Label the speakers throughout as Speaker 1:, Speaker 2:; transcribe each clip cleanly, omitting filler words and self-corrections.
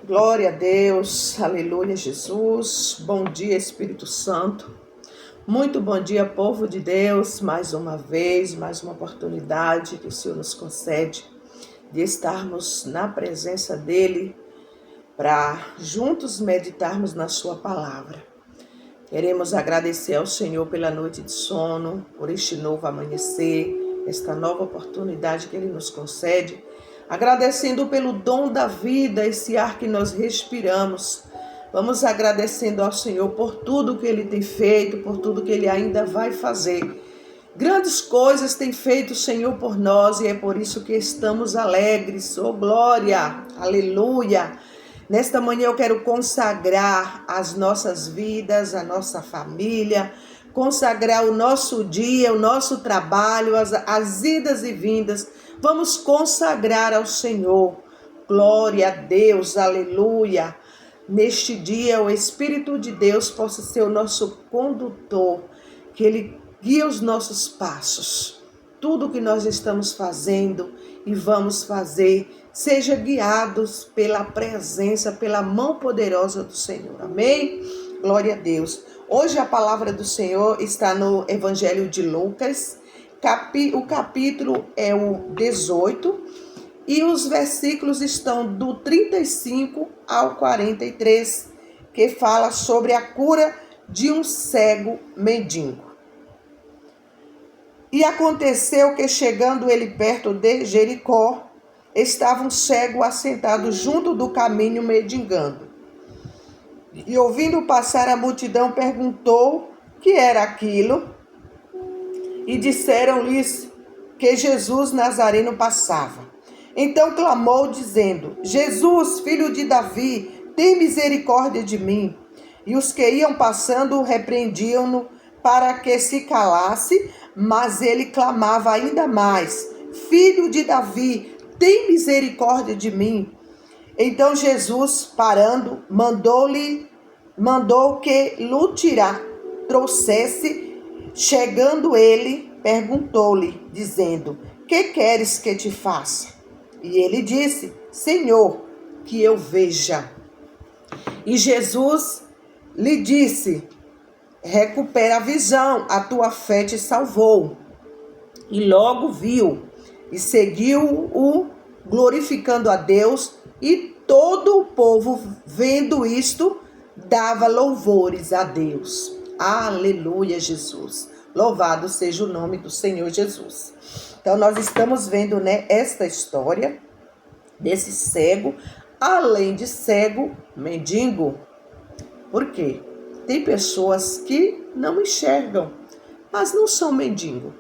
Speaker 1: Glória a Deus, aleluia, Jesus. Bom dia, Espírito Santo. Muito bom dia, povo de Deus. Mais uma vez, mais uma oportunidade que o Senhor nos concede de estarmos na presença dEle para juntos meditarmos na Sua palavra. Queremos agradecer ao Senhor pela noite de sono, por este novo amanhecer, esta nova oportunidade que Ele nos concede. Agradecendo pelo dom da vida, esse ar que nós respiramos. Vamos agradecendo ao Senhor por tudo que Ele tem feito, por tudo que Ele ainda vai fazer. Grandes coisas tem feito o Senhor por nós e é por isso que estamos alegres. Oh, glória! Aleluia! Nesta manhã eu quero consagrar as nossas vidas, a nossa família, consagrar o nosso dia, o nosso trabalho, as idas e vindas. Vamos consagrar ao Senhor. Glória a Deus, aleluia. Neste dia o Espírito de Deus possa ser o nosso condutor, que Ele guie os nossos passos. Tudo que nós estamos fazendo e vamos fazer, seja guiados pela presença, pela mão poderosa do Senhor. Amém? Glória a Deus. Hoje a palavra do Senhor está no Evangelho de Lucas. O capítulo é o 18 e os versículos estão do 35 ao 43, que fala sobre a cura de um cego mendigo. E aconteceu que, chegando ele perto de Jericó, estava um cego assentado junto do caminho mendigando. E ouvindo passar a multidão, perguntou que era aquilo. E disseram-lhes que Jesus Nazareno passava. Então clamou, dizendo: Jesus, filho de Davi, tem misericórdia de mim. E os que iam passando repreendiam-no para que se calasse, mas ele clamava ainda mais: Filho de Davi, tem misericórdia de mim. Então Jesus, parando, mandou que lhe trouxesse. Chegando ele, perguntou-lhe, dizendo: Que queres que te faça? E ele disse: Senhor, que eu veja. E Jesus lhe disse: Recupera a visão, a tua fé te salvou. E logo viu e seguiu-o, glorificando a Deus, e todo o povo, vendo isto, dava louvores a Deus. Aleluia, Jesus. Louvado seja o nome do Senhor Jesus. Então, nós estamos vendo, esta história desse cego, além de cego, mendigo. Por quê? Tem pessoas que não enxergam, mas não são mendigo.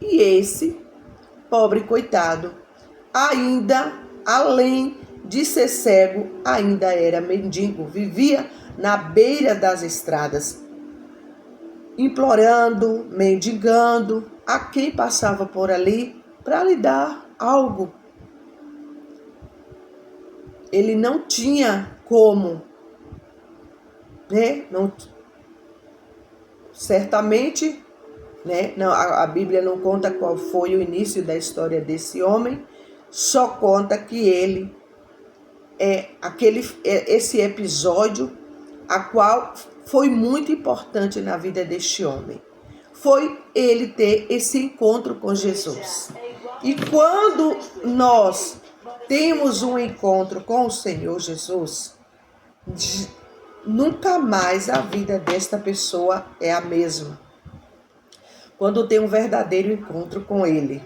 Speaker 1: E esse pobre coitado, ainda, além de ser cego, ainda era mendigo. Vivia na beira das estradas, implorando, mendigando a quem passava por ali para lhe dar algo. Ele não tinha como, não, certamente, não, a Bíblia não conta qual foi o início da história desse homem, só conta que ele esse episódio, a qual foi muito importante na vida deste homem. Foi ele ter esse encontro com Jesus. E quando nós temos um encontro com o Senhor Jesus, nunca mais a vida desta pessoa é a mesma. Quando tem um verdadeiro encontro com Ele,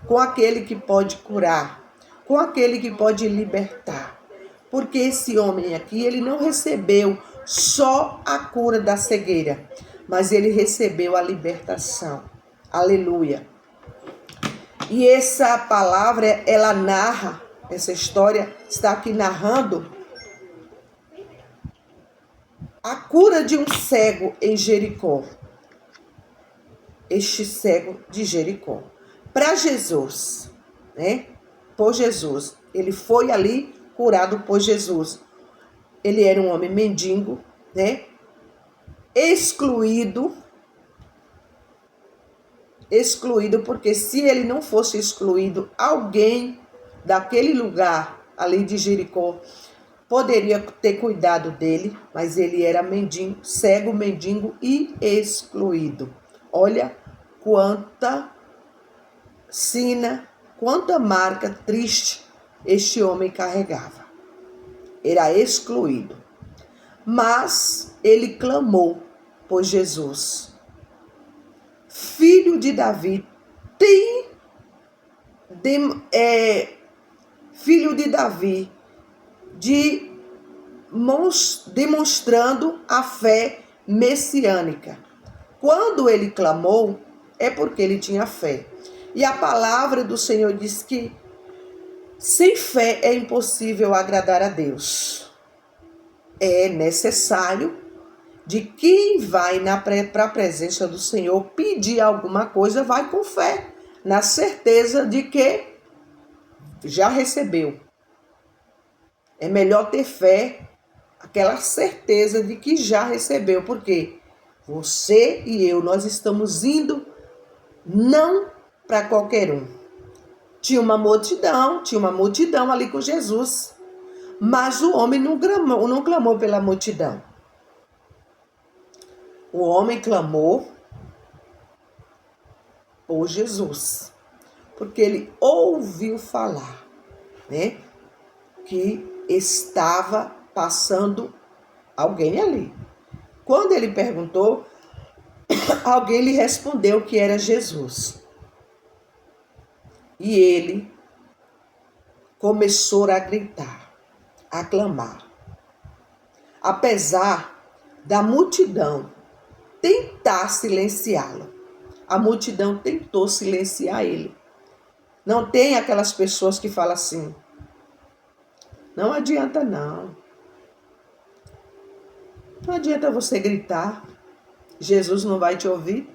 Speaker 1: com aquele que pode curar, com aquele que pode libertar. Porque esse homem aqui, ele não recebeu só a cura da cegueira, mas ele recebeu a libertação. Aleluia. E essa palavra, ela narra, essa história está aqui narrando a cura de um cego em Jericó. Este cego de Jericó. Para Jesus, por Jesus. Ele foi ali curado por Jesus. Ele era um homem mendigo, excluído, porque se ele não fosse excluído, alguém daquele lugar ali de Jericó poderia ter cuidado dele, mas ele era mendigo, cego, mendigo e excluído. Olha quanta sina, quanta marca triste este homem carregava. Era excluído. Mas ele clamou por Jesus. Filho de Davi, filho de Davi, demonstrando a fé messiânica. Quando ele clamou, é porque ele tinha fé. E a palavra do Senhor diz que sem fé é impossível agradar a Deus. É necessário de quem vai para a presença do Senhor pedir alguma coisa, vai com fé, na certeza de que já recebeu. É melhor ter fé, aquela certeza de que já recebeu, porque você e eu, nós estamos indo não para qualquer um. Tinha uma multidão ali com Jesus, mas o homem não clamou pela multidão. O homem clamou por Jesus, porque ele ouviu falar, né, que estava passando alguém ali. Quando ele perguntou, alguém lhe respondeu que era Jesus. E ele começou a gritar, a clamar. Apesar da multidão tentar silenciá-lo, a multidão tentou silenciar ele. Não tem aquelas pessoas que falam assim, não adianta não. Não adianta você gritar, Jesus não vai te ouvir.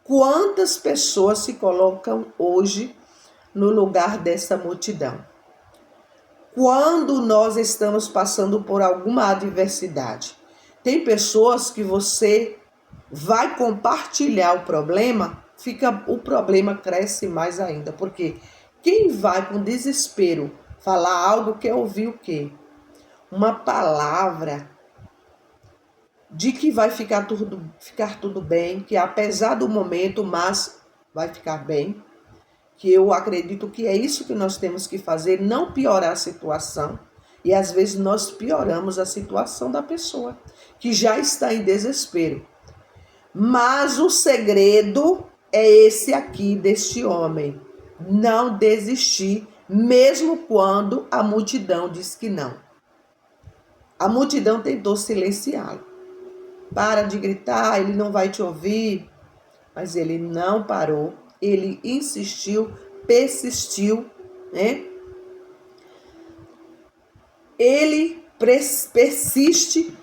Speaker 1: Quantas pessoas se colocam hoje no lugar dessa multidão? Quando nós estamos passando por alguma adversidade, tem pessoas que você vai compartilhar o problema, o problema cresce mais ainda. Porque quem vai com desespero falar algo quer ouvir o quê? Uma palavra de que vai ficar tudo bem, que apesar do momento, mas vai ficar bem. Que eu acredito que é isso que nós temos que fazer, não piorar a situação. E às vezes nós pioramos a situação da pessoa, que já está em desespero. Mas o segredo é esse aqui deste homem. Não desistir, mesmo quando a multidão diz que não. A multidão tentou silenciá-lo. Para de gritar, ele não vai te ouvir. Mas ele não parou. Ele insistiu, persistiu, né? Ele persiste,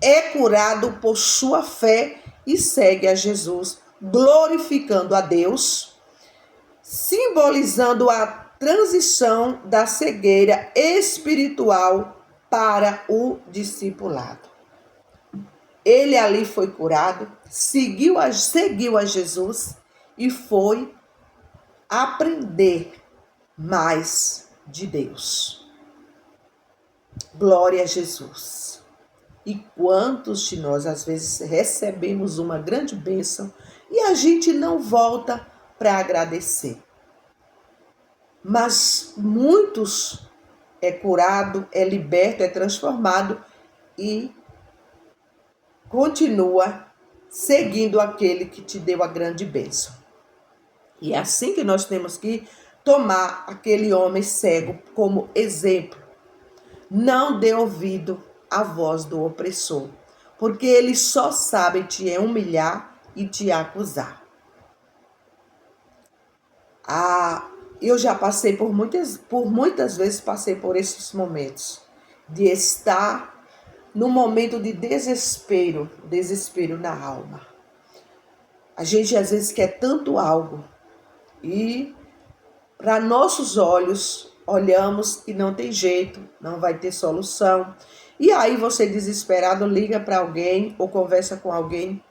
Speaker 1: é curado por sua fé e segue a Jesus, glorificando a Deus, simbolizando a transição da cegueira espiritual para o discipulado. Ele ali foi curado, seguiu a Jesus e foi aprender mais de Deus. Glória a Jesus. E quantos de nós, às vezes, recebemos uma grande bênção e a gente não volta para agradecer. Mas muitos é curado, é liberto, é transformado e continua seguindo aquele que te deu a grande bênção. E é assim que nós temos que tomar aquele homem cego como exemplo. Não dê ouvido à voz do opressor, porque eles só sabem te humilhar e te acusar. Eu já passei por muitas vezes passei por esses momentos de estar no momento de desespero na alma. A gente às vezes quer tanto algo e para nossos olhos olhamos e não tem jeito, não vai ter solução. E aí você desesperado liga para alguém ou conversa com alguém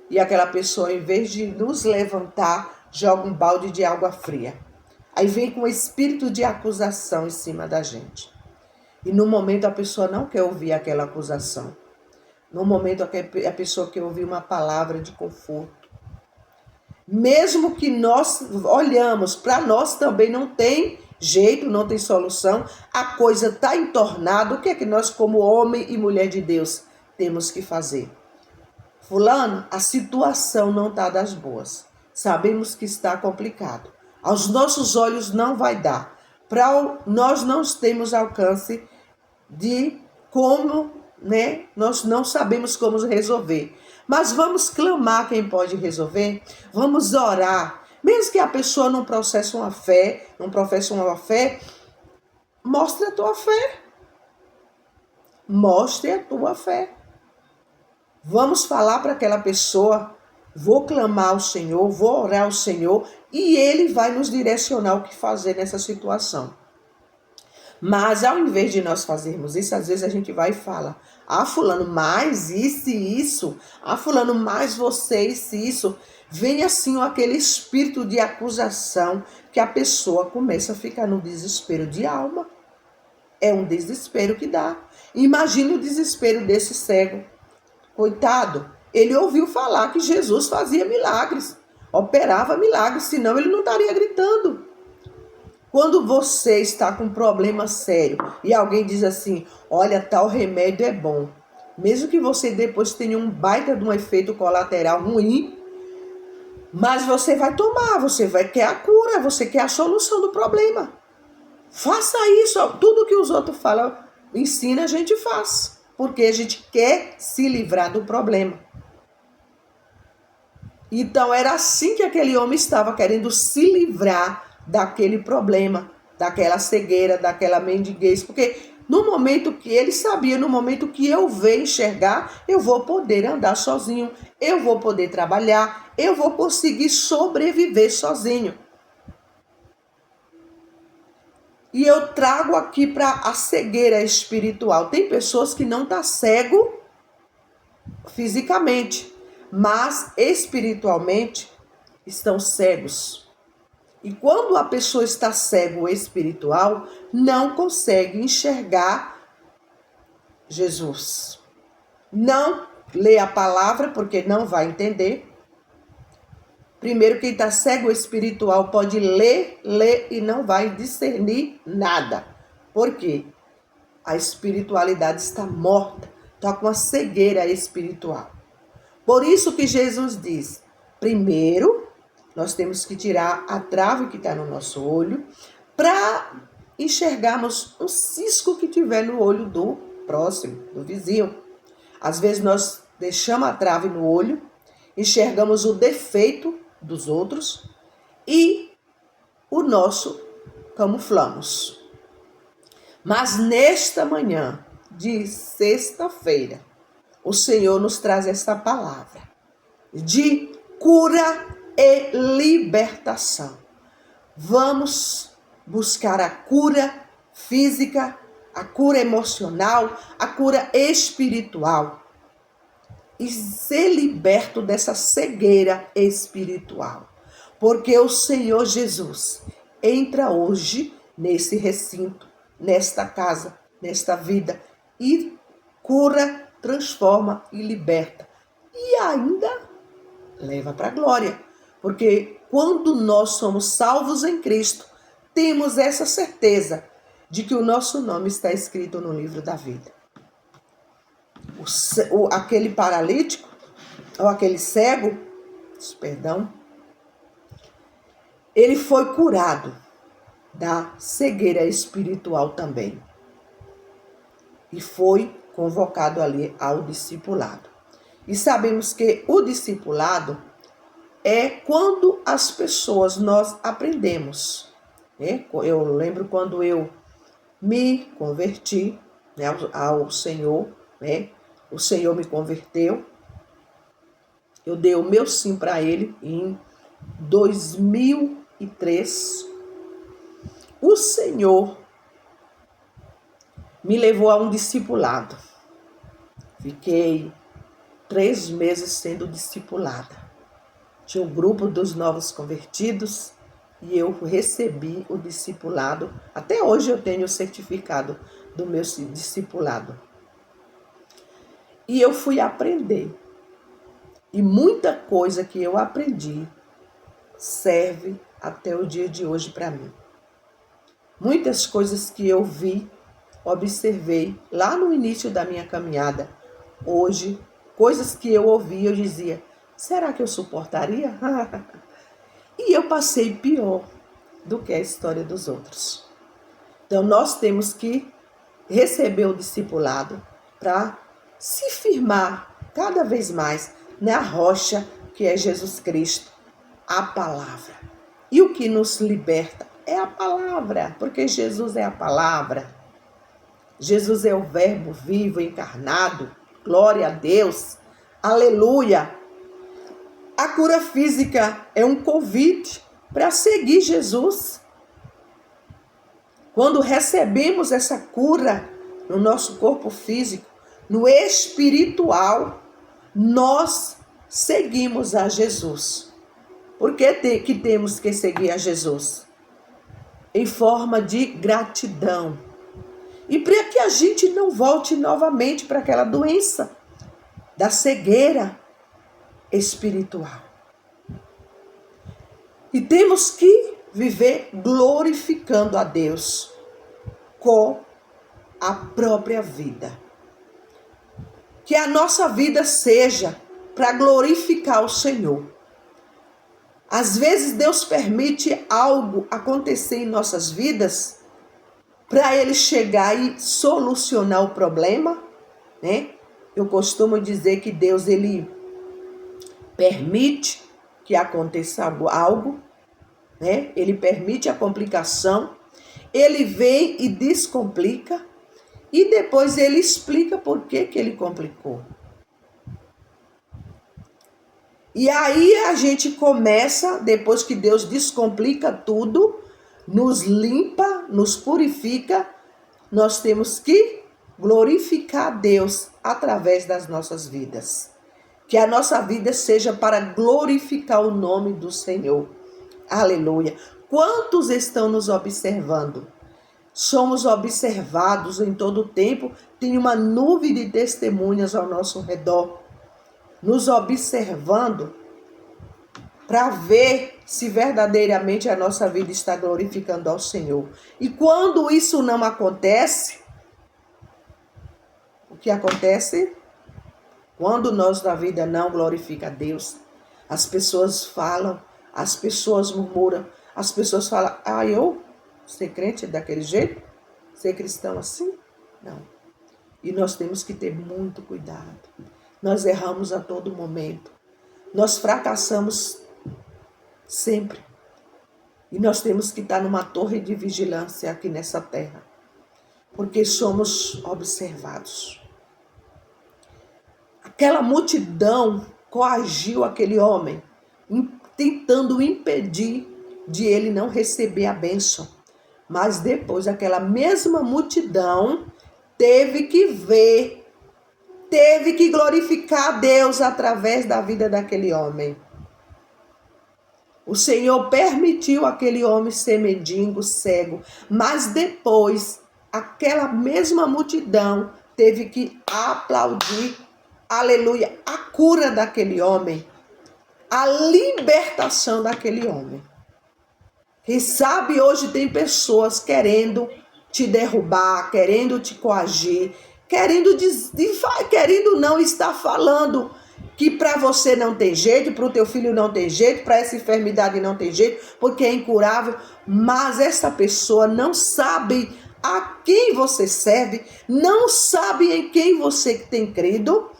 Speaker 1: e aquela pessoa, em vez de nos levantar, joga um balde de água fria. Aí vem com o espírito de acusação em cima da gente. E no momento a pessoa não quer ouvir aquela acusação. No momento a pessoa quer ouvir uma palavra de conforto. Mesmo que nós olhamos, para nós também não tem jeito, não tem solução, a coisa está entornada, o que é que nós como homem e mulher de Deus temos que fazer? Fulano, a situação não está das boas. Sabemos que está complicado. Aos nossos olhos não vai dar. Nós não temos alcance de como, né? Nós não sabemos como resolver. Mas vamos clamar quem pode resolver. Vamos orar. Mesmo que a pessoa não professe uma fé, mostre a tua fé. Mostre a tua fé. Vamos falar para aquela pessoa, vou clamar ao Senhor, vou orar ao Senhor e Ele vai nos direcionar o que fazer nessa situação. Mas ao invés de nós fazermos isso, às vezes a gente vai e fala, fulano, mais isso e isso, fulano, mais você isso. Vem assim aquele espírito de acusação que a pessoa começa a ficar no desespero de alma. É um desespero que dá. Imagina o desespero desse cego. Coitado, ele ouviu falar que Jesus fazia milagres, operava milagres, senão ele não estaria gritando. Quando você está com um problema sério e alguém diz assim, olha, tal remédio é bom, mesmo que você depois tenha um baita de um efeito colateral ruim, mas você vai tomar, você quer a cura, você quer a solução do problema. Faça isso, tudo que os outros falam, ensina, a gente faz. Porque a gente quer se livrar do problema. Então era assim que aquele homem estava querendo se livrar daquele problema, daquela cegueira, daquela mendiguez. Porque no momento que ele sabia, no momento que eu ver enxergar, eu vou poder andar sozinho, eu vou poder trabalhar, eu vou conseguir sobreviver sozinho. E eu trago aqui para a cegueira espiritual. Tem pessoas que não estão cego fisicamente, mas espiritualmente estão cegos. E quando a pessoa está cego espiritual, não consegue enxergar Jesus. Não lê a palavra porque não vai entender. Primeiro, quem está cego espiritual pode ler e não vai discernir nada. Por quê? A espiritualidade está morta, está com a cegueira espiritual. Por isso que Jesus diz, primeiro, nós temos que tirar a trave que está no nosso olho para enxergarmos um cisco que tiver no olho do próximo, do vizinho. Às vezes nós deixamos a trave no olho, enxergamos o defeito dos outros e o nosso camuflamos. Mas nesta manhã de sexta-feira, o Senhor nos traz essa palavra de cura e libertação. Vamos buscar a cura física, a cura emocional, a cura espiritual e ser liberto dessa cegueira espiritual. Porque o Senhor Jesus entra hoje nesse recinto, nesta casa, nesta vida e cura, transforma e liberta. E ainda leva para a glória. Porque quando nós somos salvos em Cristo, temos essa certeza de que o nosso nome está escrito no livro da vida. Aquele paralítico, ou aquele cego, ele foi curado da cegueira espiritual também. E foi convocado ali ao discipulado. E sabemos que o discipulado é quando as pessoas, nós aprendemos. Né? Eu lembro quando eu me converti, né, ao Senhor, né? O Senhor me converteu. Eu dei o meu sim para Ele em 2003. O Senhor me levou a um discipulado. Fiquei 3 meses sendo discipulada. Tinha um grupo dos novos convertidos e eu recebi o discipulado. Até hoje eu tenho o certificado do meu discipulado. E eu fui aprender. E muita coisa que eu aprendi serve até o dia de hoje para mim. Muitas coisas que eu vi, observei lá no início da minha caminhada. Hoje, coisas que eu ouvi, eu dizia, será que eu suportaria? E eu passei pior do que a história dos outros. Então, nós temos que receber o discipulado para se firmar cada vez mais na rocha que é Jesus Cristo, a palavra. E o que nos liberta é a palavra, porque Jesus é a palavra. Jesus é o verbo vivo, encarnado. Glória a Deus. Aleluia. A cura física é um convite para seguir Jesus. Quando recebemos essa cura no nosso corpo físico, no espiritual, nós seguimos a Jesus. Por que temos que seguir a Jesus? Em forma de gratidão. E para que a gente não volte novamente para aquela doença da cegueira espiritual. E temos que viver glorificando a Deus com a própria vida. Que a nossa vida seja para glorificar o Senhor. Às vezes Deus permite algo acontecer em nossas vidas para Ele chegar e solucionar o problema, né? Eu costumo dizer que Deus, Ele permite que aconteça algo, né? Ele permite a complicação, Ele vem e descomplica, e depois Ele explica por que Ele complicou. E aí a gente começa, depois que Deus descomplica tudo, nos limpa, nos purifica, nós temos que glorificar a Deus através das nossas vidas. Que a nossa vida seja para glorificar o nome do Senhor. Aleluia. Quantos estão nos observando? Somos observados em todo o tempo, tem uma nuvem de testemunhas ao nosso redor, nos observando para ver se verdadeiramente a nossa vida está glorificando ao Senhor. E quando isso não acontece, o que acontece? Quando nós da vida não glorifica a Deus, as pessoas falam, as pessoas murmuram, as pessoas falam, eu ser crente daquele jeito? Ser cristão assim? Não. E nós temos que ter muito cuidado. Nós erramos a todo momento. Nós fracassamos sempre. E nós temos que estar numa torre de vigilância aqui nessa terra. Porque somos observados. Aquela multidão coagiu aquele homem, tentando impedir de ele não receber a bênção. Mas depois aquela mesma multidão teve que ver, teve que glorificar a Deus através da vida daquele homem. O Senhor permitiu aquele homem ser mendigo, cego, mas depois aquela mesma multidão teve que aplaudir, aleluia, a cura daquele homem, a libertação daquele homem. Quem sabe hoje tem pessoas querendo te derrubar, querendo te coagir, querendo não estar falando que para você não tem jeito, para o teu filho não tem jeito, para essa enfermidade não tem jeito, porque é incurável. Mas essa pessoa não sabe a quem você serve, não sabe em quem você tem crido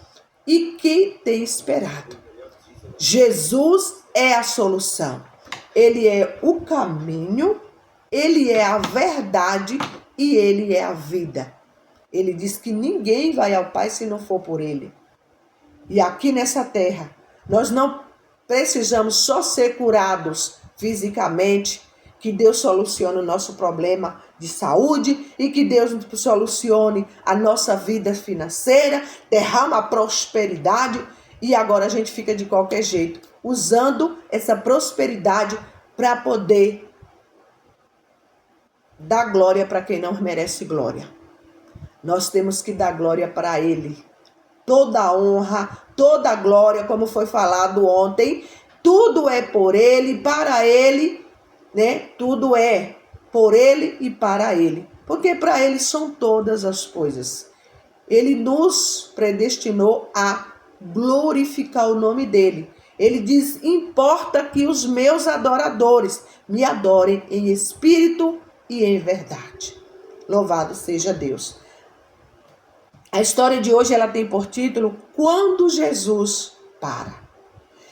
Speaker 1: e quem tem esperado. Jesus é a solução. Ele é o caminho, Ele é a verdade e Ele é a vida. Ele diz que ninguém vai ao Pai se não for por Ele. E aqui nessa terra, nós não precisamos só ser curados fisicamente, que Deus solucione o nosso problema de saúde e que Deus solucione a nossa vida financeira, derrama a prosperidade e agora a gente fica de qualquer jeito, usando essa prosperidade para poder dá glória para quem não merece glória. Nós temos que dar glória para Ele. Toda a honra, toda a glória, como foi falado ontem, tudo é por Ele, para Ele, né? Tudo é por Ele e para Ele. Porque para Ele são todas as coisas. Ele nos predestinou a glorificar o nome dEle. Ele diz, importa que os meus adoradores me adorem em espírito e em verdade. Louvado seja Deus. A história de hoje ela tem por título Quando Jesus para.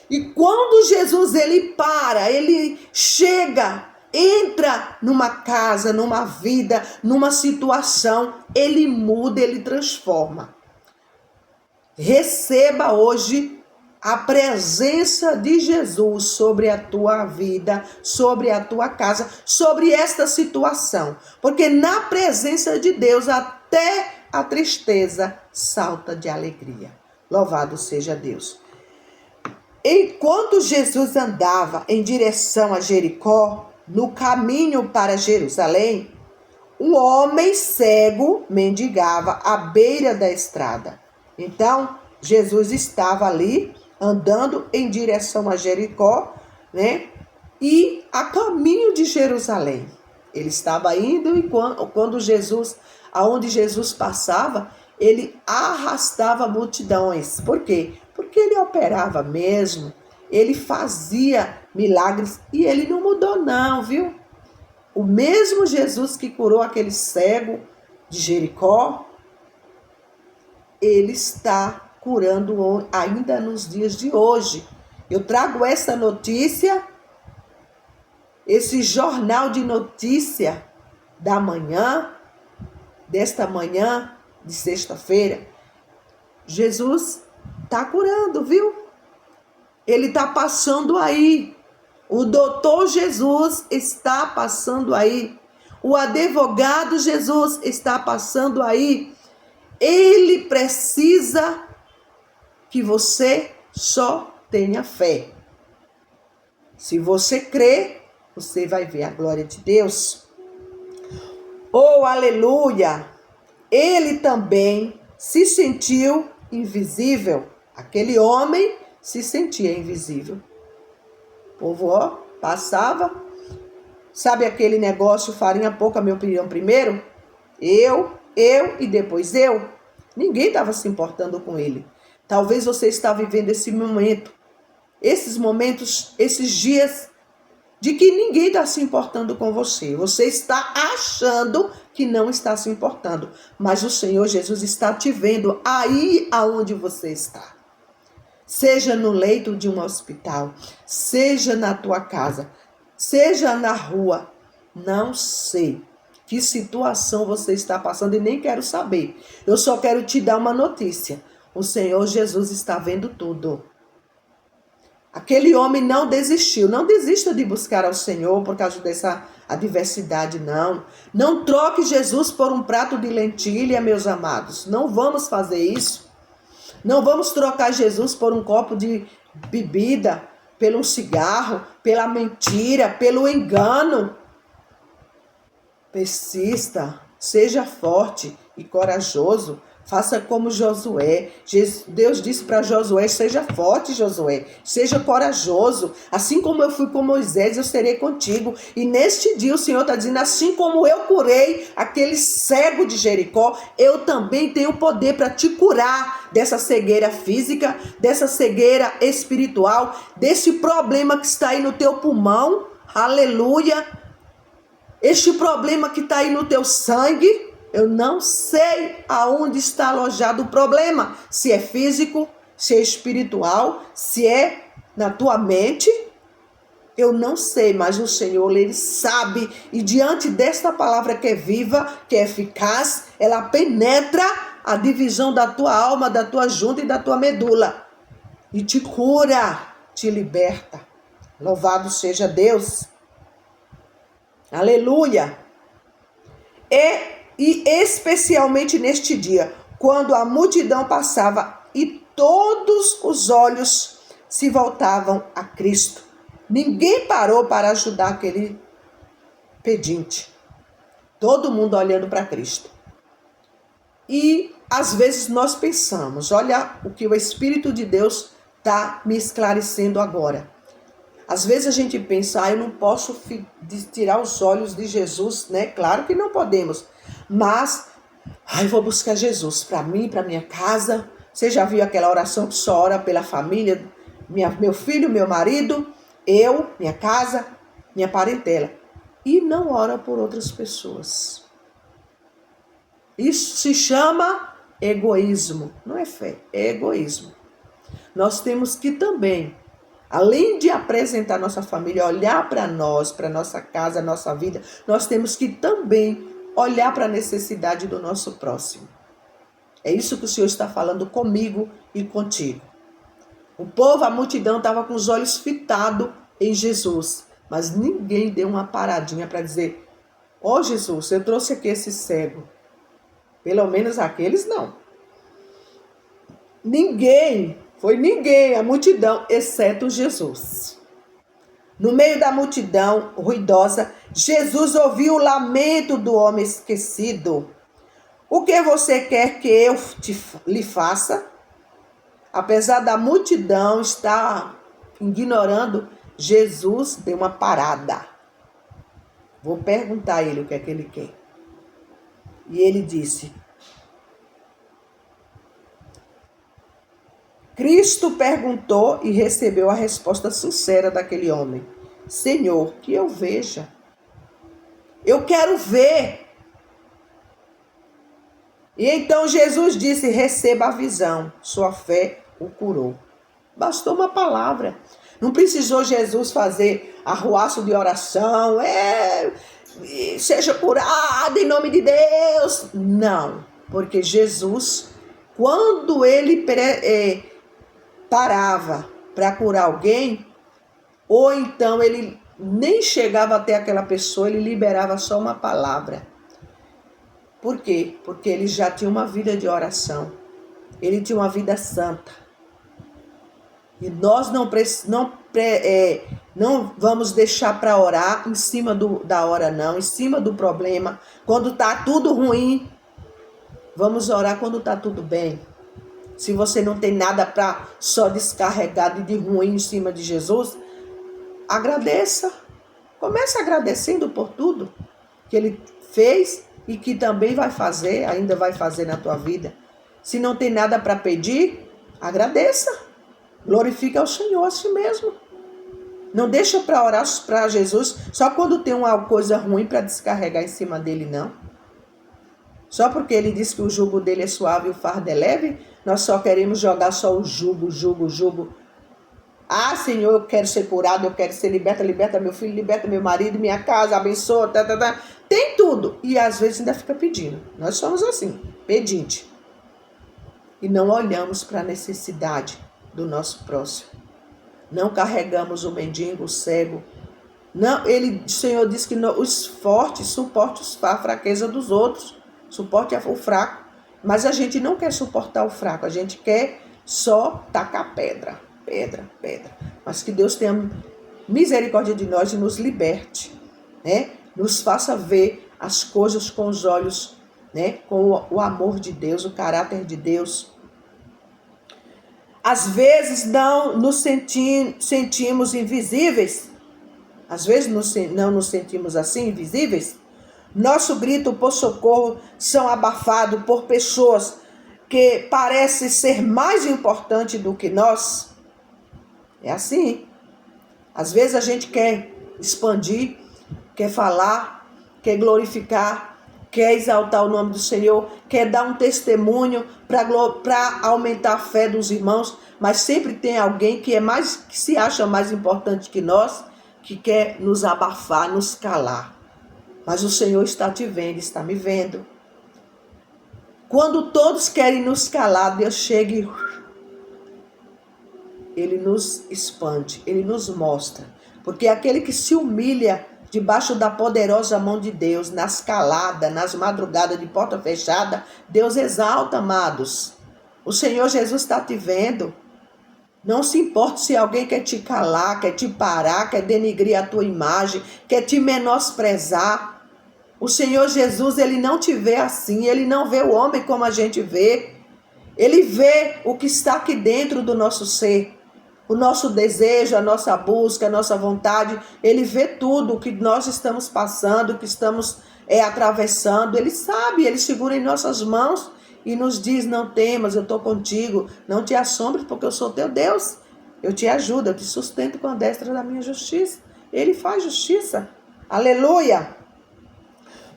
Speaker 1: E quando Jesus ele para, ele chega, entra numa casa, numa vida, numa situação, ele muda, ele transforma. Receba hoje a presença de Jesus sobre a tua vida, sobre a tua casa, sobre esta situação. Porque na presença de Deus até a tristeza salta de alegria. Louvado seja Deus. Enquanto Jesus andava em direção a Jericó, no caminho para Jerusalém, um homem cego mendigava à beira da estrada. Então, Jesus estava ali, andando em direção a Jericó, né? E a caminho de Jerusalém. Ele estava indo e quando Jesus, aonde Jesus passava, ele arrastava multidões. Por quê? Porque ele operava mesmo, ele fazia milagres e ele não mudou não, viu? O mesmo Jesus que curou aquele cego de Jericó, ele está curando ainda nos dias de hoje. Eu trago essa notícia, esse jornal de notícia da manhã, desta manhã de sexta-feira. Jesus está curando, viu? Ele está passando aí. O doutor Jesus está passando aí. O advogado Jesus está passando aí. Ele precisa que você só tenha fé. Se você crê, você vai ver a glória de Deus. Oh, aleluia! Ele também se sentiu invisível. Aquele homem se sentia invisível. O povo, ó, passava. Sabe aquele negócio, farinha pouca, meu pirão primeiro? Eu e depois eu. Ninguém estava se importando com ele. Talvez você está vivendo esse momento, esses momentos, esses dias, de que ninguém está se importando com você. Você está achando que não está se importando. Mas o Senhor Jesus está te vendo aí aonde você está. Seja no leito de um hospital, seja na tua casa, seja na rua. Não sei que situação você está passando e nem quero saber. Eu só quero te dar uma notícia. O Senhor Jesus está vendo tudo. Aquele homem não desistiu. Não desista de buscar ao Senhor por causa dessa adversidade, não. Não troque Jesus por um prato de lentilha, meus amados. Não vamos fazer isso. Não vamos trocar Jesus por um copo de bebida, pelo cigarro, pela mentira, pelo engano. Persista, seja forte e corajoso. Faça como Josué. Deus disse para Josué, seja forte, Josué. Seja corajoso. Assim como eu fui com Moisés, eu serei contigo. E neste dia o Senhor está dizendo, assim como eu curei aquele cego de Jericó, eu também tenho poder para te curar dessa cegueira física, dessa cegueira espiritual, desse problema que está aí no teu pulmão. Aleluia. Este problema que está aí no teu sangue. Eu não sei aonde está alojado o problema. Se é físico, se é espiritual, se é na tua mente. Eu não sei, mas o Senhor, Ele sabe. E diante desta palavra que é viva, que é eficaz, ela penetra a divisão da tua alma, da tua junta e da tua medula. E te cura, te liberta. Louvado seja Deus. Aleluia. E especialmente neste dia, quando a multidão passava e todos os olhos se voltavam a Cristo. Ninguém parou para ajudar aquele pedinte. Todo mundo olhando para Cristo. E às vezes nós pensamos, olha o que o Espírito de Deus está me esclarecendo agora. Às vezes a gente pensa, eu não posso tirar os olhos de Jesus, né? Claro que não podemos. Mas, eu vou buscar Jesus para mim, para minha casa. Você já viu aquela oração que só ora pela família? Meu filho, meu marido, eu, minha casa, minha parentela. E não ora por outras pessoas. Isso se chama egoísmo. Não é fé, é egoísmo. Nós temos que também, além de apresentar nossa família, olhar para nós, para nossa casa, nossa vida, nós temos que também olhar para a necessidade do nosso próximo. É isso que o Senhor está falando comigo e contigo. O povo, a multidão, estava com os olhos fitados em Jesus, mas ninguém deu uma paradinha para dizer, Jesus, eu trouxe aqui esse cego. Pelo menos aqueles não. Ninguém, a multidão, exceto Jesus. No meio da multidão ruidosa, Jesus ouviu o lamento do homem esquecido. O que você quer que eu lhe faça? Apesar da multidão estar ignorando, Jesus deu uma parada. Vou perguntar a ele o que é que ele quer. E ele disse, Cristo perguntou e recebeu a resposta sincera daquele homem. Senhor, que eu veja. Eu quero ver. E então Jesus disse, receba a visão. Sua fé o curou. Bastou uma palavra. Não precisou Jesus fazer arruaço de oração. Seja curado em nome de Deus. Não, porque Jesus, quando ele parava para curar alguém, ou então ele nem chegava até aquela pessoa, ele liberava só uma palavra. Por quê? Porque ele já tinha uma vida de oração. Ele tinha uma vida santa. E nós não vamos deixar para orar em cima da hora, não. Em cima do problema. Quando está tudo ruim, vamos orar quando está tudo bem. Se você não tem nada para só descarregar de ruim em cima de Jesus, agradeça. Comece agradecendo por tudo que Ele fez e que também vai fazer, ainda vai fazer na tua vida. Se não tem nada para pedir, agradeça. Glorifique ao Senhor a si mesmo. Não deixa para orar para Jesus só quando tem uma coisa ruim para descarregar em cima dele, não. Só porque ele disse que o jugo dele é suave e o fardo é leve, nós só queremos jogar só o jugo. Senhor, eu quero ser curado, eu quero ser liberta meu filho, liberta meu marido, minha casa, abençoa, Tem tudo. E às vezes ainda fica pedindo. Nós somos assim, pedinte. E não olhamos para a necessidade do nosso próximo. Não carregamos o mendigo, o cego. Não, o Senhor diz que os fortes suportam a fraqueza dos outros. Suporte o fraco. Mas a gente não quer suportar o fraco. A gente quer só tacar pedra. Mas que Deus tenha misericórdia de nós e nos liberte. Né? Nos faça ver as coisas com os olhos, né? Com o amor de Deus, o caráter de Deus. Às vezes não nos sentimos invisíveis. Às vezes não nos sentimos assim, invisíveis. Nosso grito por socorro são abafados por pessoas que parecem ser mais importantes do que nós. É assim. Às vezes a gente quer expandir, quer falar, quer glorificar, quer exaltar o nome do Senhor, quer dar um testemunho para aumentar a fé dos irmãos, mas sempre tem alguém que se acha mais importante que nós, que quer nos abafar, nos calar. Mas o Senhor está te vendo, está me vendo. Quando todos querem nos calar, Deus chega e Ele nos expande, Ele nos mostra. Porque aquele que se humilha debaixo da poderosa mão de Deus, nas caladas, nas madrugadas de porta fechada, Deus exalta, amados. O Senhor Jesus está te vendo. Não se importa se alguém quer te calar, quer te parar, quer denigrir a tua imagem, quer te menosprezar. O Senhor Jesus, ele não te vê assim, ele não vê o homem como a gente vê. Ele vê o que está aqui dentro do nosso ser, o nosso desejo, a nossa busca, a nossa vontade. Ele vê tudo o que nós estamos passando, o que estamos atravessando. Ele sabe, ele segura em nossas mãos e nos diz: não temas, eu estou contigo, não te assombres, porque eu sou teu Deus. Eu te ajudo, eu te sustento com a destra da minha justiça. Ele faz justiça. Aleluia!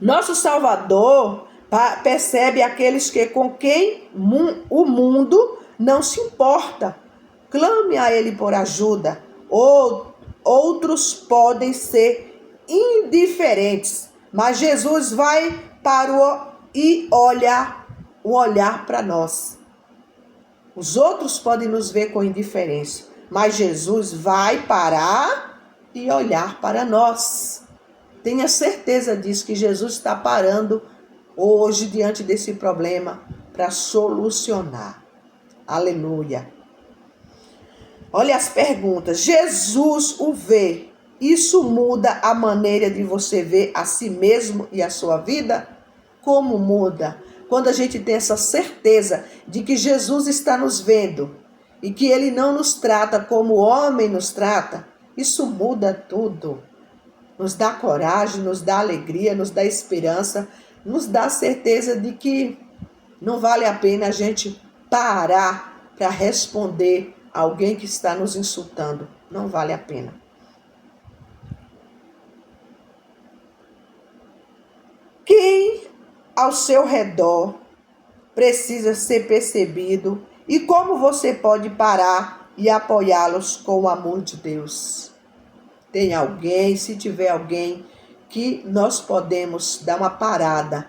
Speaker 1: Nosso Salvador percebe aqueles que com quem o mundo não se importa. Clame a Ele por ajuda. Outros podem ser indiferentes, mas Jesus vai olhar para nós. Os outros podem nos ver com indiferença, mas Jesus vai parar e olhar para nós. Tenha certeza disso, que Jesus está parando hoje diante desse problema para solucionar. Aleluia. Olha as perguntas. Jesus o vê. Isso muda a maneira de você ver a si mesmo e a sua vida? Como muda? Quando a gente tem essa certeza de que Jesus está nos vendo e que Ele não nos trata como o homem nos trata, isso muda tudo. Nos dá coragem, nos dá alegria, nos dá esperança, nos dá certeza de que não vale a pena a gente parar para responder a alguém que está nos insultando. Não vale a pena. Quem ao seu redor precisa ser percebido e como você pode parar e apoiá-los com o amor de Deus? Tem alguém, se tiver alguém que nós podemos dar uma parada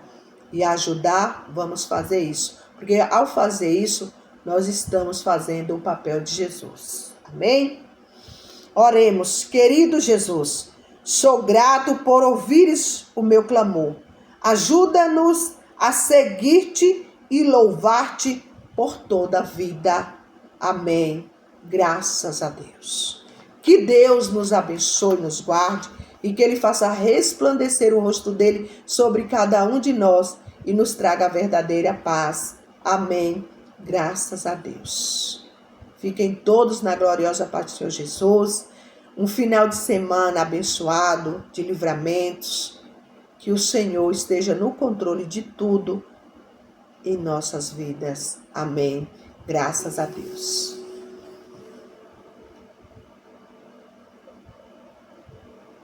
Speaker 1: e ajudar, vamos fazer isso. Porque ao fazer isso, nós estamos fazendo o papel de Jesus. Amém? Oremos. Querido Jesus, sou grato por ouvires o meu clamor. Ajuda-nos a seguir-te e louvar-te por toda a vida. Amém. Graças a Deus. Que Deus nos abençoe, nos guarde e que Ele faça resplandecer o rosto dele sobre cada um de nós e nos traga a verdadeira paz. Amém. Graças a Deus. Fiquem todos na gloriosa paz do Senhor Jesus. Um final de semana abençoado, de livramentos. Que o Senhor esteja no controle de tudo em nossas vidas. Amém. Graças a Deus.